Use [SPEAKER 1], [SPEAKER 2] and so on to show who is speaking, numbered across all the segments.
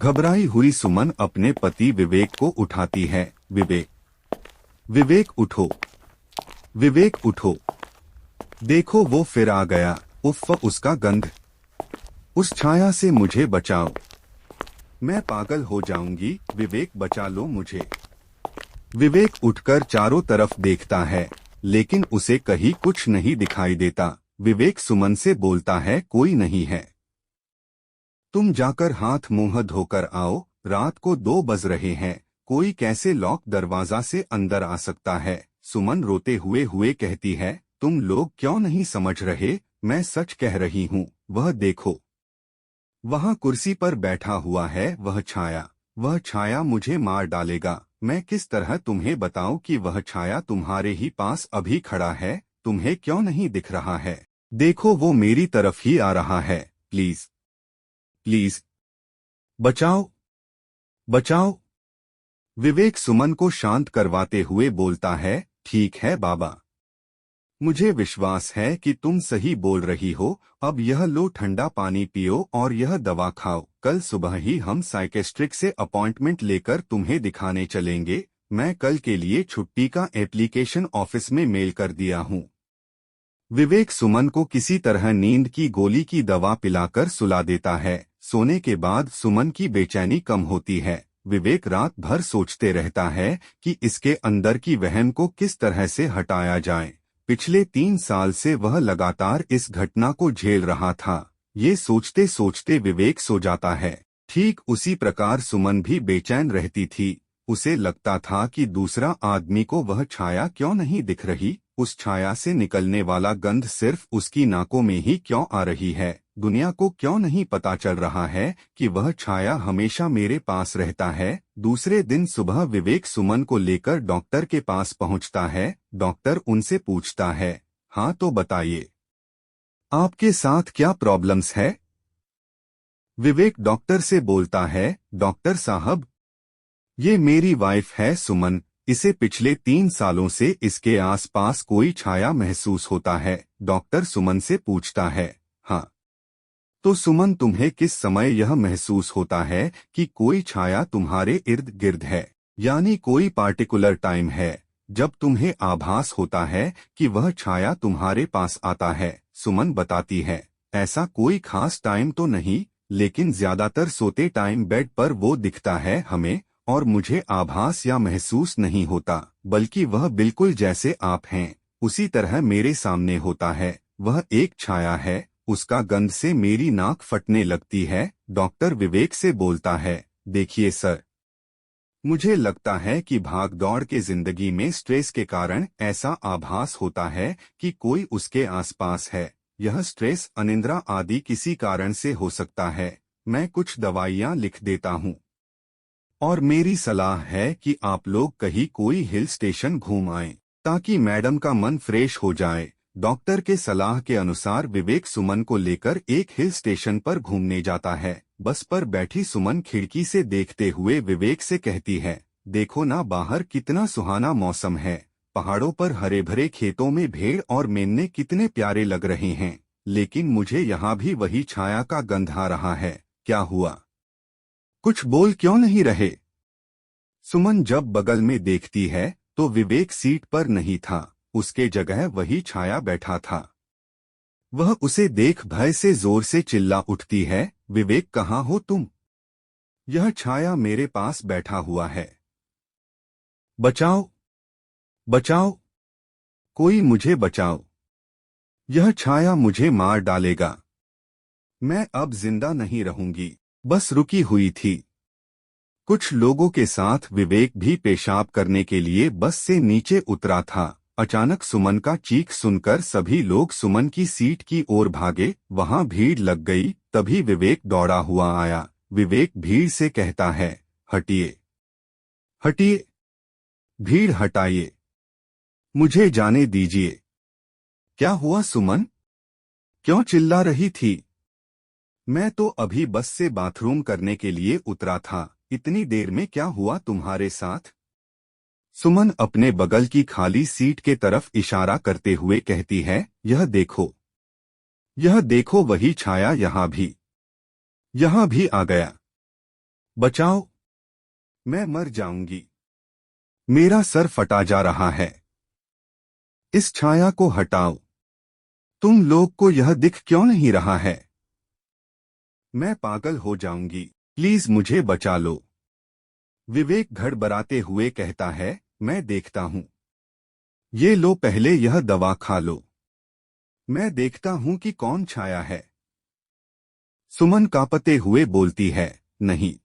[SPEAKER 1] घबराई हुई सुमन अपने पति विवेक को उठाती है। विवेक, विवेक उठो, विवेक उठो, देखो वो फिर आ गया। उफ़, उसका गंध, उस छाया से मुझे बचाओ, मैं पागल हो जाऊंगी। विवेक बचा लो मुझे। विवेक उठकर चारों तरफ देखता है, लेकिन उसे कहीं कुछ नहीं दिखाई देता। विवेक सुमन से बोलता है, कोई नहीं है, तुम जाकर हाथ मुंह धोकर आओ, रात को 2 बज रहे हैं, कोई कैसे लॉक दरवाजा से अंदर आ सकता है। सुमन रोते हुए हुए कहती है, तुम लोग क्यों नहीं समझ रहे, मैं सच कह रही हूँ। वह देखो, वहाँ कुर्सी पर बैठा हुआ है वह छाया। वह छाया मुझे मार डालेगा। मैं किस तरह तुम्हें बताऊं कि वह छाया तुम्हारे ही पास अभी खड़ा है, तुम्हें क्यों नहीं दिख रहा है? देखो वो मेरी तरफ ही आ रहा है। प्लीज, प्लीज, बचाओ, बचाओ। विवेक सुमन को शांत करवाते हुए बोलता है, ठीक है बाबा, मुझे विश्वास है कि तुम सही बोल रही हो। अब यह लो ठंडा पानी पियो और यह दवा खाओ। कल सुबह ही हम साइकेट्रिस्ट से अपॉइंटमेंट लेकर तुम्हें दिखाने चलेंगे। मैं कल के लिए छुट्टी का एप्लीकेशन ऑफिस में मेल कर दिया हूँ। विवेक सुमन को किसी तरह नींद की गोली की दवा पिलाकर सुला देता है। सोने के बाद सुमन की बेचैनी कम होती है। विवेक रात भर सोचते रहता है कि इसके अंदर की वहम को किस तरह से हटाया जाए। पिछले 3 साल से वह लगातार इस घटना को झेल रहा था। ये सोचते सोचते विवेक सो जाता है। ठीक उसी प्रकार सुमन भी बेचैन रहती थी। उसे लगता था कि दूसरा आदमी को वह छाया क्यों नहीं दिख रही। उस छाया से निकलने वाला गंध सिर्फ उसकी नाकों में ही क्यों आ रही है। दुनिया को क्यों नहीं पता चल रहा है कि वह छाया हमेशा मेरे पास रहता है। दूसरे दिन सुबह विवेक सुमन को लेकर डॉक्टर के पास पहुंचता है। डॉक्टर उनसे पूछता है, हाँ तो बताइए, आपके साथ क्या प्रॉब्लम्स है? विवेक डॉक्टर से बोलता है, डॉक्टर साहब, ये मेरी वाइफ है सुमन। इसे पिछले 3 सालों से इसके आसपास कोई छाया महसूस होता है। डॉक्टर सुमन से पूछता है, हाँ तो सुमन तुम्हें किस समय यह महसूस होता है कि कोई छाया तुम्हारे इर्द गिर्द है? यानी कोई पार्टिकुलर टाइम है जब तुम्हें आभास होता है कि वह छाया तुम्हारे पास आता है? सुमन बताती है, ऐसा कोई खास टाइम तो नहीं, लेकिन ज्यादातर सोते टाइम बेड पर वो दिखता है हमें, और मुझे आभास या महसूस नहीं होता, बल्कि वह बिल्कुल जैसे आप हैं उसी तरह मेरे सामने होता है। वह एक छाया है, उसका गंध से मेरी नाक फटने लगती है। डॉक्टर विवेक से बोलता है, देखिए सर, मुझे लगता है कि भाग दौड़ के जिंदगी में स्ट्रेस के कारण ऐसा आभास होता है कि कोई उसके आसपास है। यह स्ट्रेस, अनिद्रा आदि किसी कारण से हो सकता है। मैं कुछ दवाइयाँ लिख देता हूँ और मेरी सलाह है कि आप लोग कहीं कोई हिल स्टेशन घूम आएं, ताकि मैडम का मन फ्रेश हो जाए। डॉक्टर के सलाह के अनुसार विवेक सुमन को लेकर एक हिल स्टेशन पर घूमने जाता है। बस पर बैठी सुमन खिड़की से देखते हुए विवेक से कहती है, देखो ना बाहर कितना सुहाना मौसम है। पहाड़ों पर हरे भरे खेतों में भेड़ और मेमने कितने प्यारे लग रहे हैं, लेकिन मुझे यहाँ भी वही छाया का गंध आ रहा है। क्या हुआ? कुछ बोल क्यों नहीं रहे? सुमन जब बगल में देखती है तो विवेक सीट पर नहीं था, उसके जगह वही छाया बैठा था। वह उसे देख भय से जोर से चिल्ला उठती है, विवेक कहाँ हो तुम? यह छाया मेरे पास बैठा हुआ है, बचाओ, बचाओ, कोई मुझे बचाओ, यह छाया मुझे मार डालेगा, मैं अब जिंदा नहीं रहूंगी। बस रुकी हुई थी। कुछ लोगों के साथ विवेक भी पेशाब करने के लिए बस से नीचे उतरा था। अचानक सुमन का चीख सुनकर सभी लोग सुमन की सीट की ओर भागे। वहां भीड़ लग गई। तभी विवेक दौड़ा हुआ आया। विवेक भीड़ से कहता है, हटिए, हटिए, भीड़ हटाइए, मुझे जाने दीजिए। क्या हुआ सुमन? क्यों चिल्ला रही थी? मैं तो अभी बस से बाथरूम करने के लिए उतरा था। इतनी देर में क्या हुआ तुम्हारे साथ? सुमन अपने बगल की खाली सीट के तरफ इशारा करते हुए कहती है, यह देखो, यह देखो, वही छाया यहाँ भी आ गया। बचाओ, मैं मर जाऊंगी। मेरा सर फटा जा रहा है। इस छाया को हटाओ। तुम लोग को यह दिख क्यों नहीं रहा है? मैं पागल हो जाऊंगी। प्लीज मुझे बचा लो। विवेक घड़बड़ाते हुए कहता है, मैं देखता हूं। ये लो, पहले यह दवा खा लो। मैं देखता हूं कि कौन छाया है। सुमन कांपते हुए बोलती है, नहीं,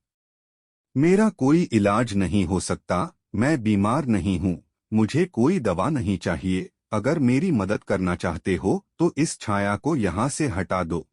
[SPEAKER 1] मेरा कोई इलाज नहीं हो सकता। मैं बीमार नहीं हूं। मुझे कोई दवा नहीं चाहिए। अगर मेरी मदद करना चाहते हो तो इस छाया को यहाँ से हटा दो।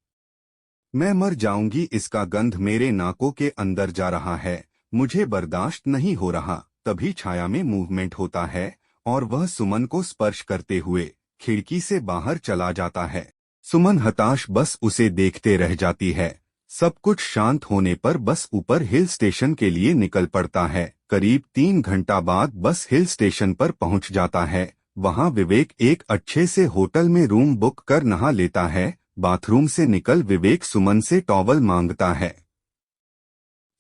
[SPEAKER 1] मैं मर जाऊंगी। इसका गंध मेरे नाकों के अंदर जा रहा है। मुझे बर्दाश्त नहीं हो रहा। तभी छाया में मूवमेंट होता है और वह सुमन को स्पर्श करते हुए खिड़की से बाहर चला जाता है। सुमन हताश बस उसे देखते रह जाती है। सब कुछ शांत होने पर बस ऊपर हिल स्टेशन के लिए निकल पड़ता है। करीब 3 घंटा बाद बस हिल स्टेशन पर पहुंच जाता है। वहां विवेक एक अच्छे से होटल में रूम बुक कर नहा लेता है। बाथरूम से निकल विवेक सुमन से टॉवल मांगता है।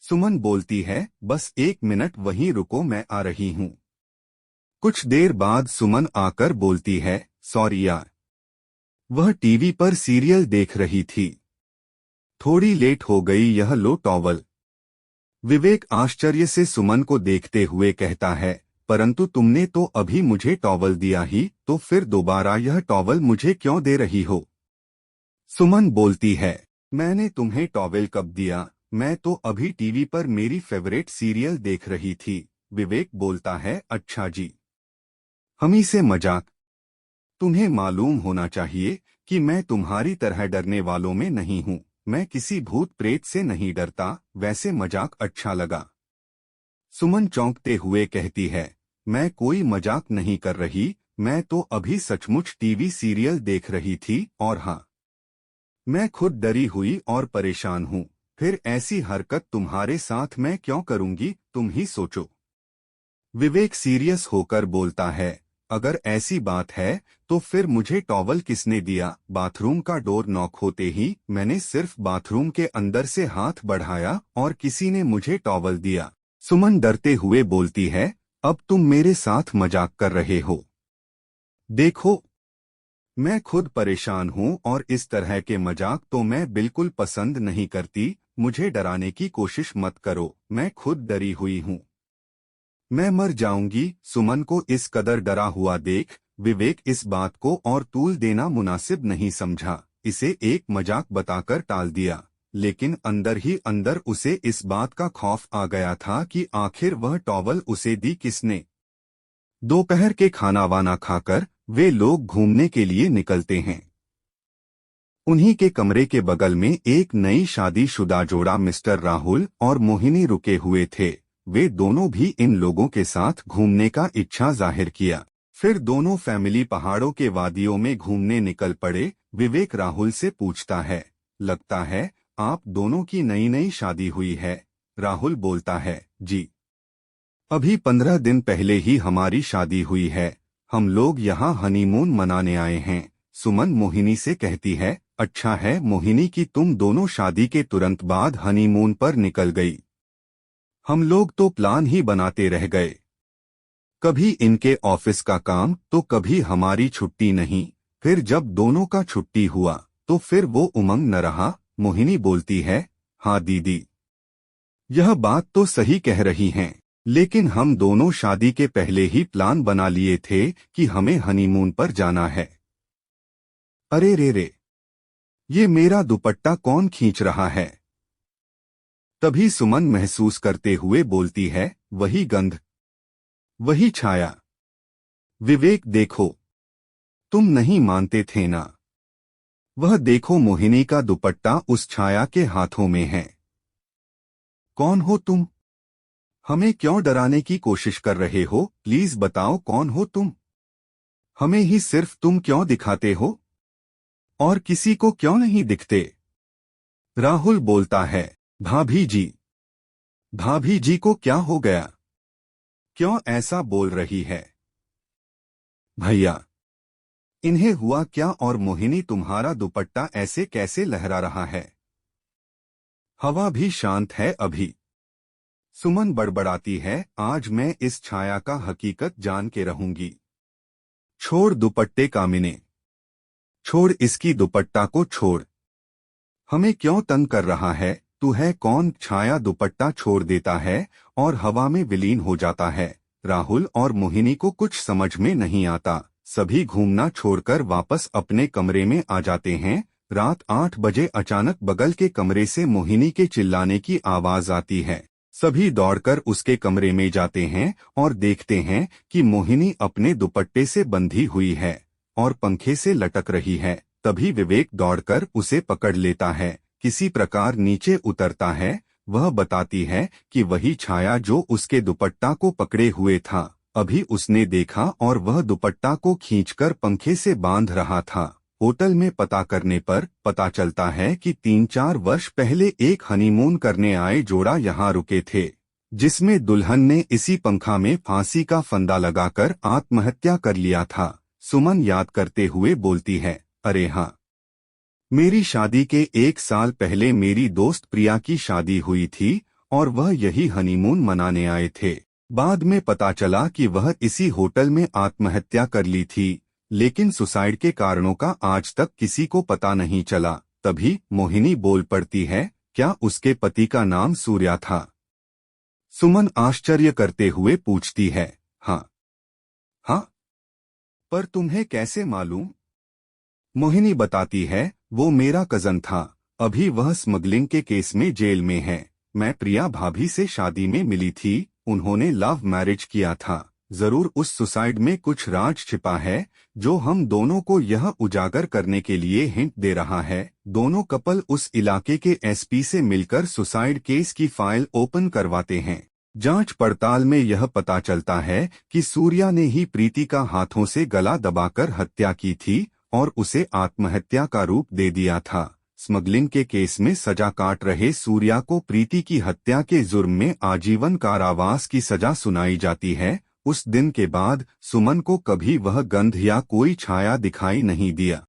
[SPEAKER 1] सुमन बोलती है, बस 1 मिनट वहीं रुको, मैं आ रही हूं। कुछ देर बाद सुमन आकर बोलती है, सॉरी यार। वह टीवी पर सीरियल देख रही थी। थोड़ी लेट हो गई, यह लो टॉवल। विवेक आश्चर्य से सुमन को देखते हुए कहता है, परंतु तुमने तो अभी मुझे टॉवल दिया ही, तो फिर दोबारा यह टॉवल मुझे क्यों दे रही हो? सुमन बोलती है, मैंने तुम्हें टॉवेल कब दिया? मैं तो अभी टीवी पर मेरी फेवरेट सीरियल देख रही थी। विवेक बोलता है, अच्छा जी। हमी से मजाक। तुम्हें मालूम होना चाहिए कि मैं तुम्हारी तरह डरने वालों में नहीं हूँ। मैं किसी भूत प्रेत से नहीं डरता। वैसे मजाक अच्छा लगा। सुमन चौंकते हुए कहती है, मैं कोई मजाक नहीं कर रही। मैं तो अभी सचमुच टीवी सीरियल देख रही थी। और हाँ, मैं खुद डरी हुई और परेशान हूँ। फिर ऐसी हरकत तुम्हारे साथ मैं क्यों करूंगी, तुम ही सोचो। विवेक सीरियस होकर बोलता है, अगर ऐसी बात है तो फिर मुझे टॉवल किसने दिया? बाथरूम का डोर नॉक होते ही मैंने सिर्फ बाथरूम के अंदर से हाथ बढ़ाया और किसी ने मुझे टॉवल दिया। सुमन डरते हुए बोलती है, अब तुम मेरे साथ मजाक कर रहे हो। देखो, मैं खुद परेशान हूँ और इस तरह के मजाक तो मैं बिल्कुल पसंद नहीं करती। मुझे डराने की कोशिश मत करो, मैं खुद डरी हुई हूँ। मैं मर जाऊंगी। सुमन को इस कदर डरा हुआ देख विवेक इस बात को और तूल देना मुनासिब नहीं समझा। इसे एक मजाक बताकर टाल दिया, लेकिन अंदर ही अंदर उसे इस बात का खौफ आ गया था कि आखिर वह टॉवल उसे दी किसने। दोपहर के खाना वाना खाकर वे लोग घूमने के लिए निकलते हैं। उन्हीं के कमरे के बगल में एक नई शादीशुदा जोड़ा मिस्टर राहुल और मोहिनी रुके हुए थे। वे दोनों भी इन लोगों के साथ घूमने का इच्छा जाहिर किया। फिर दोनों फैमिली पहाड़ों के वादियों में घूमने निकल पड़े। विवेक राहुल से पूछता है, लगता है आप दोनों की नई नई शादी हुई है? राहुल बोलता है, जी, अभी 15 दिन पहले ही हमारी शादी हुई है। हम लोग यहाँ हनीमून मनाने आए हैं। सुमन मोहिनी से कहती है, अच्छा है मोहिनी कि तुम दोनों शादी के तुरंत बाद हनीमून पर निकल गई। हम लोग तो प्लान ही बनाते रह गए। कभी इनके ऑफिस का काम तो कभी हमारी छुट्टी नहीं। फिर जब दोनों का छुट्टी हुआ तो फिर वो उमंग न रहा। मोहिनी बोलती है, हाँ दीदी, यह बात तो सही कह रही हैं। लेकिन हम दोनों शादी के पहले ही प्लान बना लिए थे कि हमें हनीमून पर जाना है। अरे रे रे, ये मेरा दुपट्टा कौन खींच रहा है? तभी सुमन महसूस करते हुए बोलती है, वही गंध, वही छाया। विवेक देखो, तुम नहीं मानते थे ना? वह देखो, मोहिनी का दुपट्टा उस छाया के हाथों में है। कौन हो तुम? हमें क्यों डराने की कोशिश कर रहे हो? प्लीज बताओ, कौन हो तुम? हमें ही सिर्फ तुम क्यों दिखाते हो और किसी को क्यों नहीं दिखते? राहुल बोलता है, भाभी जी, भाभी जी को क्या हो गया? क्यों ऐसा बोल रही है? भैया, इन्हें हुआ क्या? और मोहिनी, तुम्हारा दुपट्टा ऐसे कैसे लहरा रहा है? हवा भी शांत है अभी। सुमन बड़बड़ाती है, आज मैं इस छाया का हकीकत जान के रहूंगी। छोड़ दुपट्टे कामिने, छोड़ इसकी दुपट्टा को छोड़। हमें क्यों तंग कर रहा है, तू है कौन? छाया दुपट्टा छोड़ देता है और हवा में विलीन हो जाता है। राहुल और मोहिनी को कुछ समझ में नहीं आता। सभी घूमना छोड़कर वापस अपने कमरे में आ जाते हैं। रात 8 बजे अचानक बगल के कमरे से मोहिनी के चिल्लाने की आवाज आती है। सभी दौड़कर उसके कमरे में जाते हैं और देखते हैं कि मोहिनी अपने दुपट्टे से बंधी हुई है और पंखे से लटक रही है। तभी विवेक दौड़कर उसे पकड़ लेता है, किसी प्रकार नीचे उतरता है। वह बताती है कि वही छाया जो उसके दुपट्टा को पकड़े हुए था, अभी उसने देखा और वह दुपट्टा को खींचकर पंखे से बांध रहा था। होटल में पता करने पर पता चलता है कि 3-4 वर्ष पहले एक हनीमून करने आए जोड़ा यहाँ रुके थे, जिसमें दुल्हन ने इसी पंखा में फांसी का फंदा लगाकर आत्महत्या कर लिया था। सुमन याद करते हुए बोलती है, अरे हाँ, मेरी शादी के 1 साल पहले मेरी दोस्त प्रिया की शादी हुई थी और वह यही हनीमून मनाने आए थे। बाद में पता चला कि वह इसी होटल में आत्महत्या कर ली थी, लेकिन सुसाइड के कारणों का आज तक किसी को पता नहीं चला। तभी मोहिनी बोल पड़ती है, क्या उसके पति का नाम सूर्या था? सुमन आश्चर्य करते हुए पूछती है, हाँ। हाँ, पर तुम्हें कैसे मालूम? मोहिनी बताती है, वो मेरा कजन था, अभी वह स्मगलिंग के केस में जेल में है। मैं प्रिया भाभी से शादी में मिली थी, उन्होंने लव मैरिज किया था। जरूर उस सुसाइड में कुछ राज छिपा है जो हम दोनों को यह उजागर करने के लिए हिंट दे रहा है। दोनों कपल उस इलाके के एसपी से मिलकर सुसाइड केस की फाइल ओपन करवाते हैं। जांच पड़ताल में यह पता चलता है कि सूर्या ने ही प्रीति का हाथों से गला दबाकर हत्या की थी और उसे आत्महत्या का रूप दे दिया था। स्मगलिंग के केस में सजा काट रहे सूर्या को प्रीति की हत्या के जुर्म में आजीवन कारावास की सजा सुनाई जाती है। उस दिन के बाद सुमन को कभी वह गंध या कोई छाया दिखाई नहीं दिया।